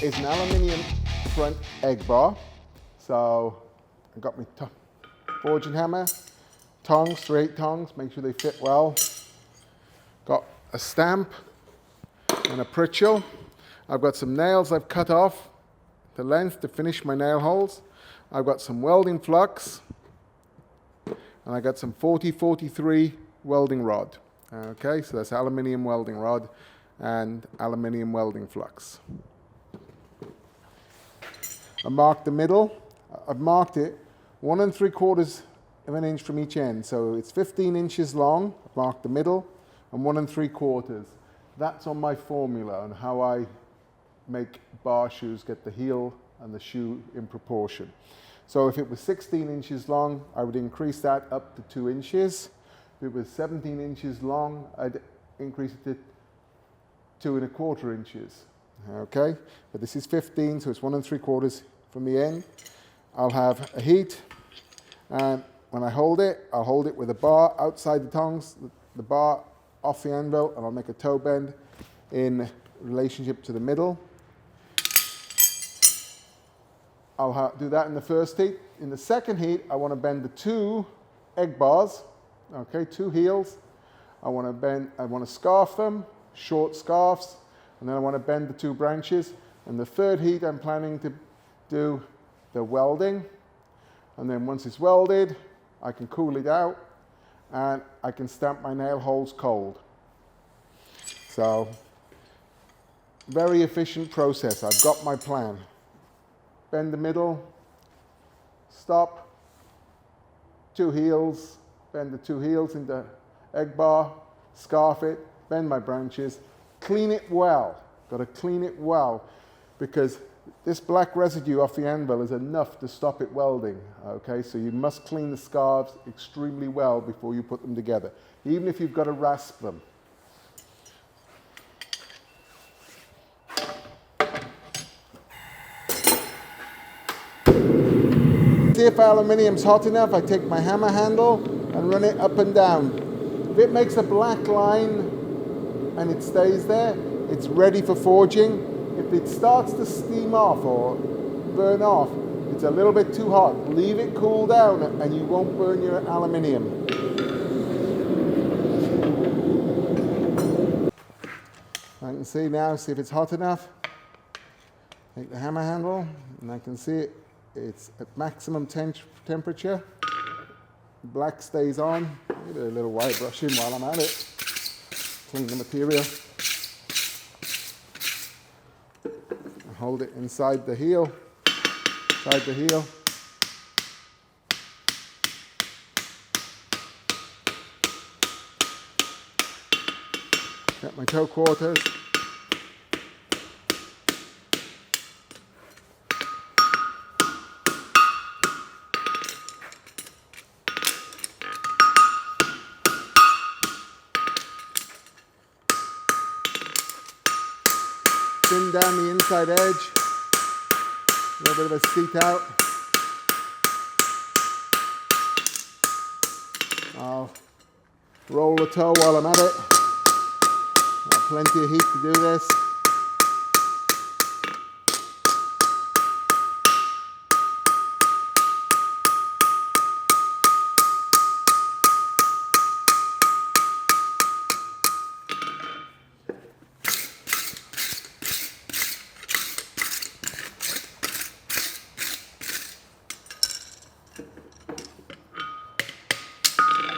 is an aluminium front egg bar. So I got my forging hammer, tongs, straight tongs, make sure they fit well. Got a stamp and a pritchel. I've got some nails I've cut off the length to finish my nail holes. I've got some welding flux, and I got some 40-43 welding rod. Okay, so that's aluminium welding rod and aluminium welding flux. I marked the middle. I've marked it 1 3/4 of an inch from each end. So it's 15 inches long. I've marked the middle and 1 3/4. That's on my formula on how I make bar shoes, get the heel and the shoe in proportion. So if it was 16 inches long, I would increase that up to 2 inches. If it was 17 inches long, I'd increase it to 2 1/4 inches. Okay, but this is 15, so it's 1 3/4 from the end. I'll have a heat, and when I hold it, I'll hold it with a bar outside the tongs, the bar off the anvil, and I'll make a toe bend in relationship to the middle. I'll do that in the first heat. In the second heat, I want to bend the 2 egg bars, okay, 2 heels. I want to scarf them, short scarves, and then I want to bend the 2 branches. In the third heat, I'm planning to do the welding, and then once it's welded, I can cool it out, and I can stamp my nail holes cold. So, very efficient process. I've got my plan. Bend the middle, stop, 2 heels, bend the 2 heels into egg bar, scarf it, bend my branches, clean it well. Got to clean it well, because this black residue off the anvil is enough to stop it welding. Okay, so you must clean the scarves extremely well before you put them together, even if you've got to rasp them. See if aluminium's hot enough, I take my hammer handle and run it up and down. If it makes a black line and it stays there, it's ready for forging. If it starts to steam off or burn off, it's a little bit too hot. Leave it cool down and you won't burn your aluminium. I can see now, see if it's hot enough. Take the hammer handle and I can see it. It's at maximum temperature. Black stays on. Give it a little wire brush in while I'm at it. Clean the material. Hold it inside the heel. Inside the heel. Get my toe quarters. Thin down the inside edge, a little bit of a seat out. I'll roll the toe while I'm at it. Got plenty of heat to do this.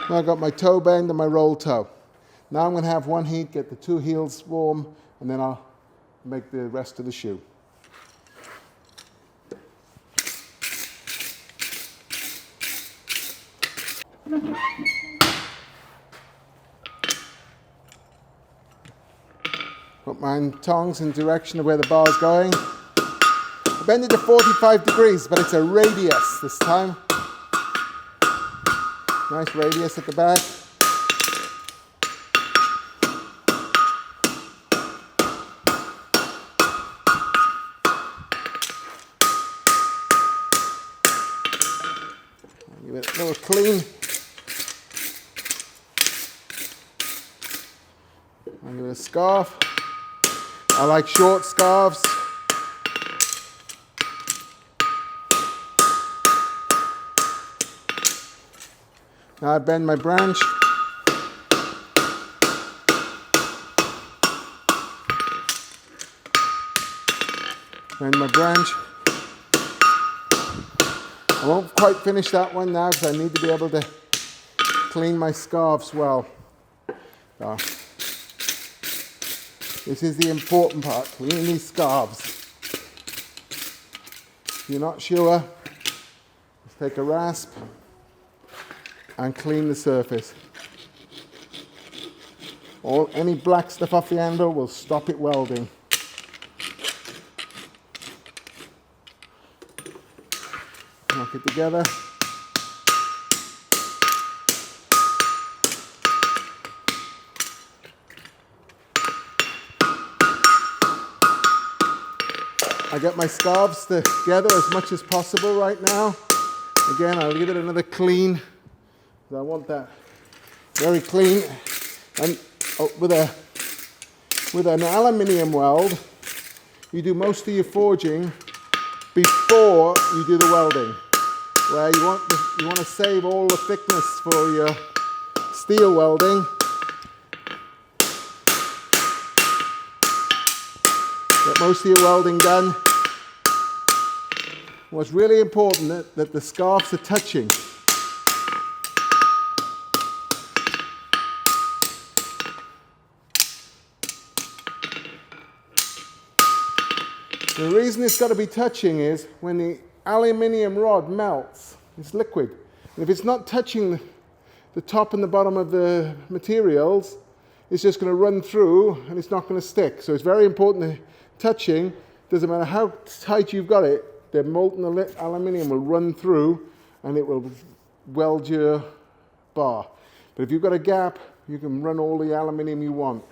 I've got my toe bend and my roll toe. Now I'm going to have one heat, get the 2 heels warm, and then I'll make the rest of the shoe. Put my tongs in direction of where the bar is going. I bend it to 45 degrees, but it's a radius this time. Nice radius at the back. Give it a little clean. I'll give it a scarf. I like short scarves. Now I bend my branch. Bend my branch. I won't quite finish that one now because I need to be able to clean my scarves well. So, this is the important part, cleaning these scarves. If you're not sure, just take a rasp and clean the surface. Any black stuff off the handle will stop it welding. Knock it together. I get my scarves together as much as possible right now. Again, I'll give it another clean, because I want that very clean. And with an aluminium weld, you do most of your forging before you do the welding, where you want to save all the thickness for your steel welding. Get most of your welding done. What's really important that the scarves are touching. The reason it's got to be touching is when the aluminium rod melts, it's liquid. And if it's not touching the top and the bottom of the materials, it's just going to run through and it's not going to stick. So it's very important that touching, doesn't matter how tight you've got it, the molten aluminium will run through and it will weld your bar. But if you've got a gap, you can run all the aluminium you want.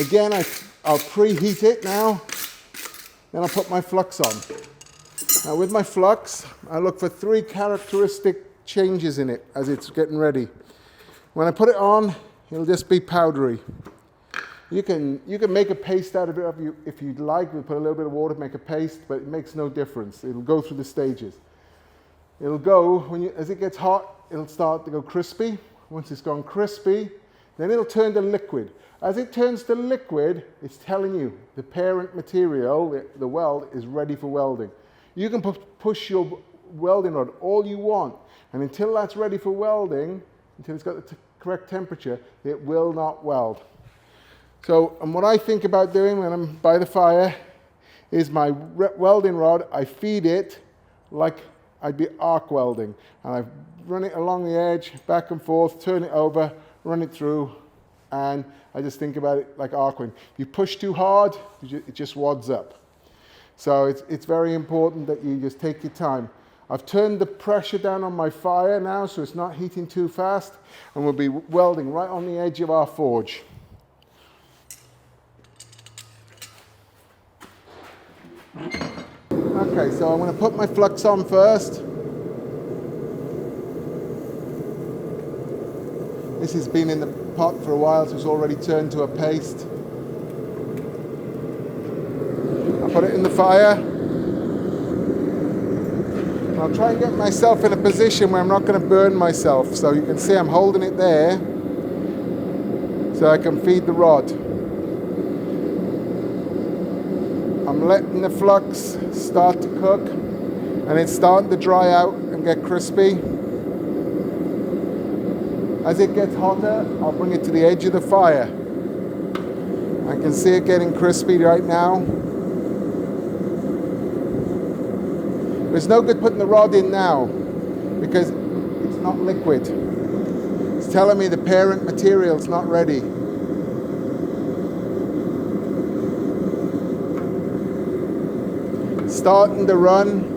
Again, I'll preheat it now, then I'll put my flux on. Now with my flux, I look for 3 characteristic changes in it as it's getting ready. When I put it on, it'll just be powdery. You can make a paste out of it if you'd like. We'll put a little bit of water to make a paste, but it makes no difference. It'll go through the stages. It'll go, as it gets hot, it'll start to go crispy. Once it's gone crispy, then it'll turn to liquid. As it turns to liquid, it's telling you the parent material, the weld, is ready for welding. You can push your welding rod all you want, and until that's ready for welding, until it's got the correct temperature, it will not weld. So, and what I think about doing when I'm by the fire is my welding rod, I feed it like I'd be arc welding. And I run it along the edge, back and forth, turn it over, run it through, and I just think about it like arc welding. If you push too hard, it just wads up. So it's very important that you just take your time. I've turned the pressure down on my fire now, so it's not heating too fast, and we'll be welding right on the edge of our forge. Okay, so I'm going to put my flux on first. This has been in the pot for a while, so it's already turned to a paste. I'll put it in the fire. I'll try and get myself in a position where I'm not going to burn myself. So you can see I'm holding it there so I can feed the rod. I'm letting the flux start to cook, and it's starting to dry out and get crispy. As it gets hotter, I'll bring it to the edge of the fire. I can see it getting crispy right now. There's no good putting the rod in now because it's not liquid. It's telling me the parent material's not ready. Starting to run.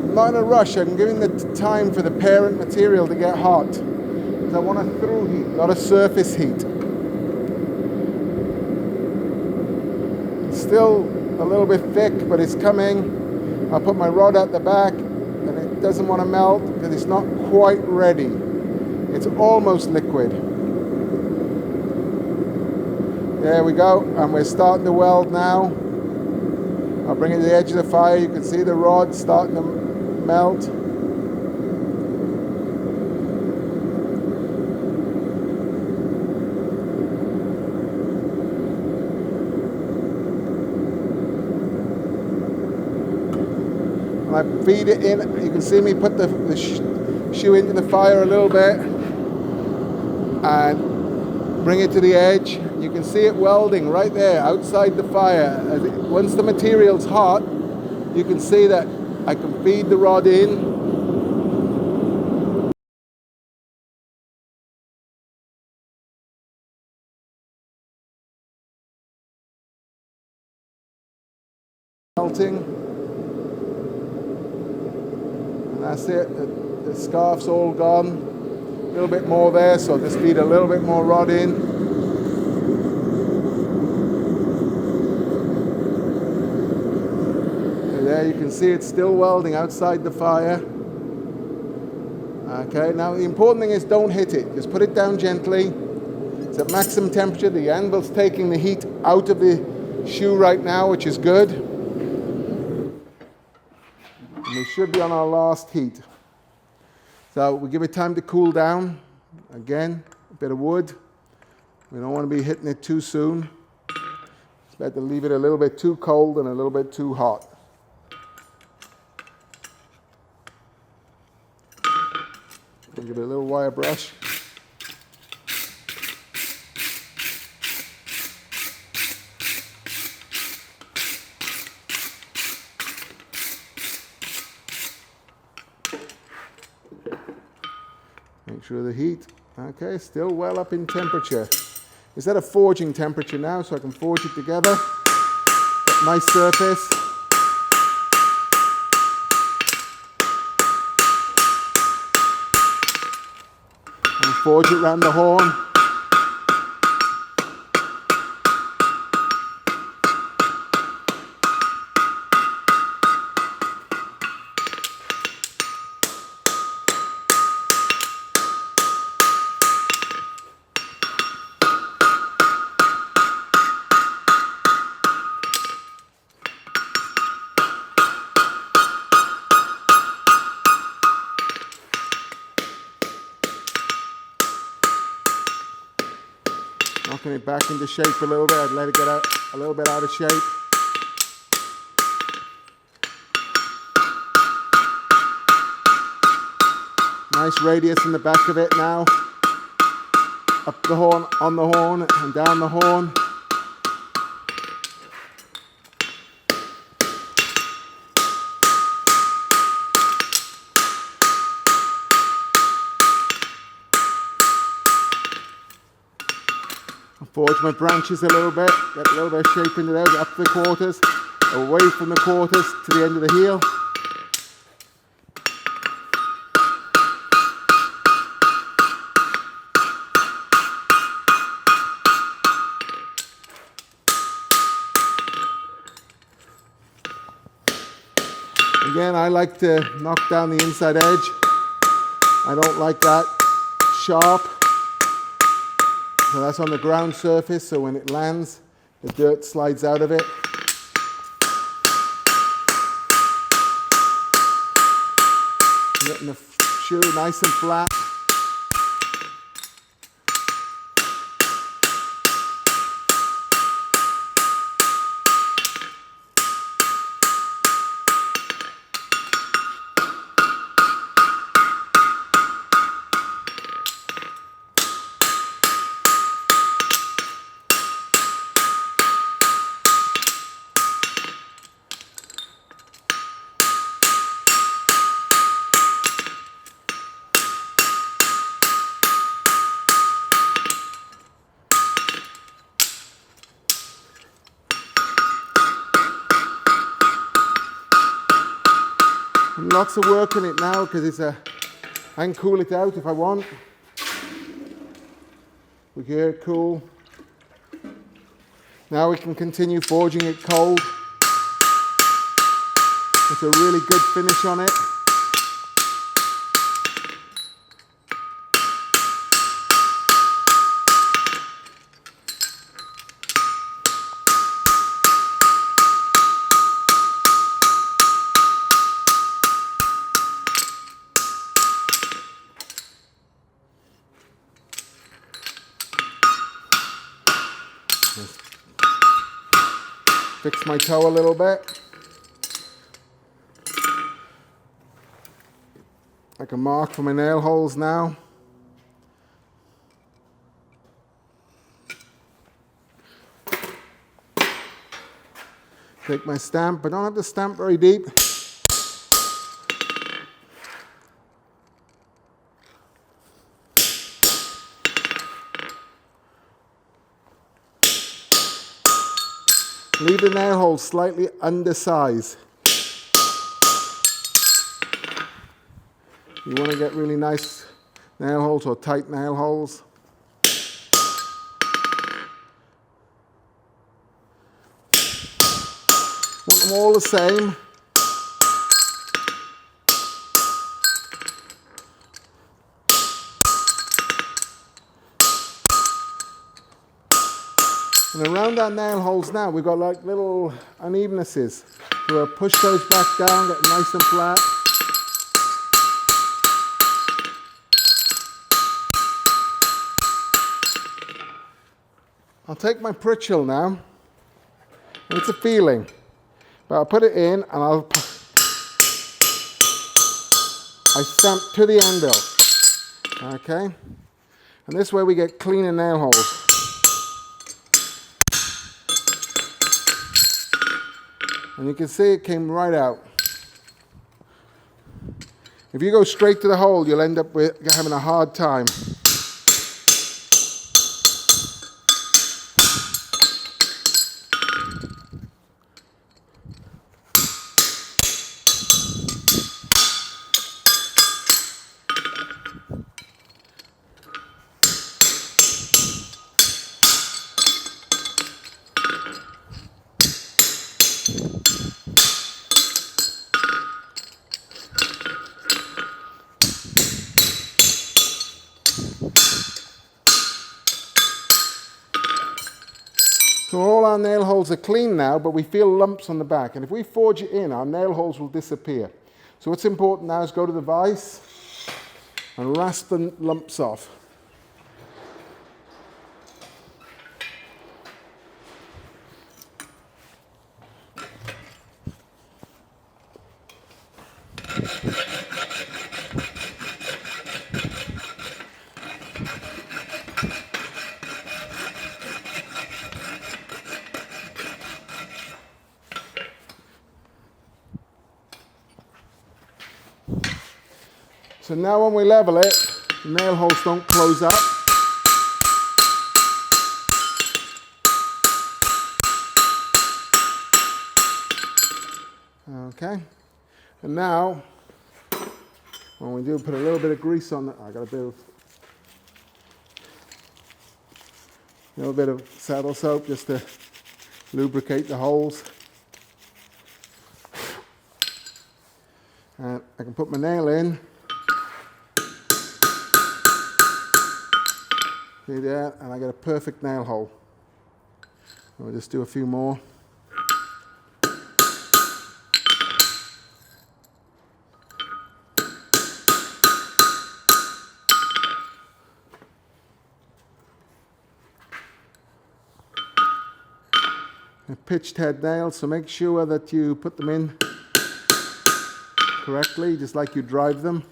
I'm not in a rush. I'm giving the time for the parent material to get hot. Because I want a through heat, not a surface heat. It's still a little bit thick, but it's coming. I'll put my rod at the back, and it doesn't want to melt because it's not quite ready. It's almost liquid. There we go, and we're starting to weld now. I'll bring it to the edge of the fire. You can see the rod starting to melt. I feed it in. You can see me put the shoe into the fire a little bit and bring it to the edge. You can see it welding right there outside the fire. Once the material's hot, you can see that I can feed the rod in. Melting. And that's it. The scarf's all gone. A little bit more there, so I'll just feed a little bit more rod in. And there you can see it's still welding outside the fire. Okay, now the important thing is don't hit it. Just put it down gently. It's at maximum temperature. The anvil's taking the heat out of the shoe right now, which is good. And we should be on our last heat. So we give it time to cool down. Again, a bit of wood. We don't want to be hitting it too soon. It's better to leave it a little bit too cold and a little bit too hot. I'll give it a little wire brush. Make sure the heat, okay, still well up in temperature. It's at a forging temperature now, so I can forge it together. Nice surface. And forge it around the horn. Knocking it back into shape a little bit. I'd let it get out a little bit out of shape. Nice radius in the back of it now. Up the horn, on the horn, and down the horn. Forge my branches a little bit, get a little bit of shape into those, up the quarters, away from the quarters to the end of the heel. Again, I like to knock down the inside edge. I don't like that sharp. So that's on the ground surface, so when it lands, the dirt slides out of it. Getting the shoe nice and flat. Lots of work on it now because I can cool it out if I want. We get it cool. Now we can continue forging it cold. It's a really good finish on it. Just fix my toe a little bit. I can mark for my nail holes now. Take my stamp, I don't have to stamp very deep. Leave the nail holes slightly undersized. You want to get really nice nail holes or tight nail holes. Want them all the same. And around our nail holes now, we've got like little unevennesses. So we'll push those back down, get nice and flat. I'll take my Pritchell now. It's a feeling. But I'll put it in and I stamp to the anvil. Okay? And this way we get cleaner nail holes. And you can see it came right out. If you go straight to the hole, you'll end up with having a hard time. So all our nail holes are clean now, but we feel lumps on the back. And if we forge it in, our nail holes will disappear. So what's important now is go to the vise and rasp the lumps off. So now when we level it, the nail holes don't close up. Okay, and now when we do put a little bit of grease on it, I got a little bit of saddle soap just to lubricate the holes. And I can put my nail in. See that? And I get a perfect nail hole. We'll just do a few more. Pitched head nails, so make sure that you put them in correctly, just like you drive them.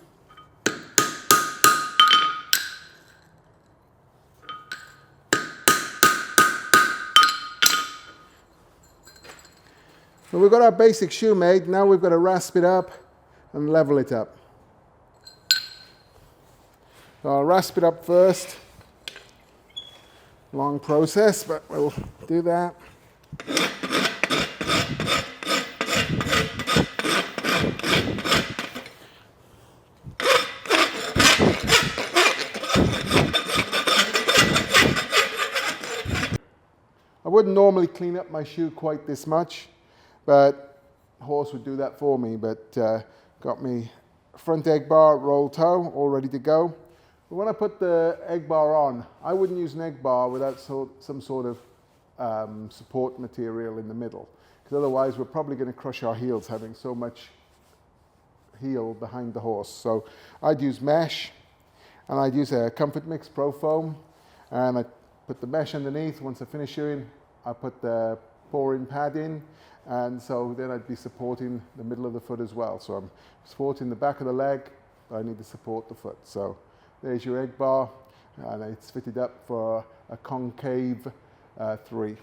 So we've got our basic shoe made, now we've got to rasp it up and level it up. So I'll rasp it up first. Long process, but we'll do that. I wouldn't normally clean up my shoe quite this much, but the horse would do that for me. But got me front egg bar, roll toe, all ready to go. But when I put the egg bar on, I wouldn't use an egg bar without some sort of support material in the middle, because otherwise we're probably going to crush our heels having so much heel behind the horse. So I'd use mesh, and I'd use a Comfort Mix Pro Foam, and I put the mesh underneath. Once I finish shoeing, I put the pour-in pad in, and so then I'd be supporting the middle of the foot as well. So I'm supporting the back of the leg, but I need to support the foot. So there's your egg bar, and it's fitted up for a concave 3.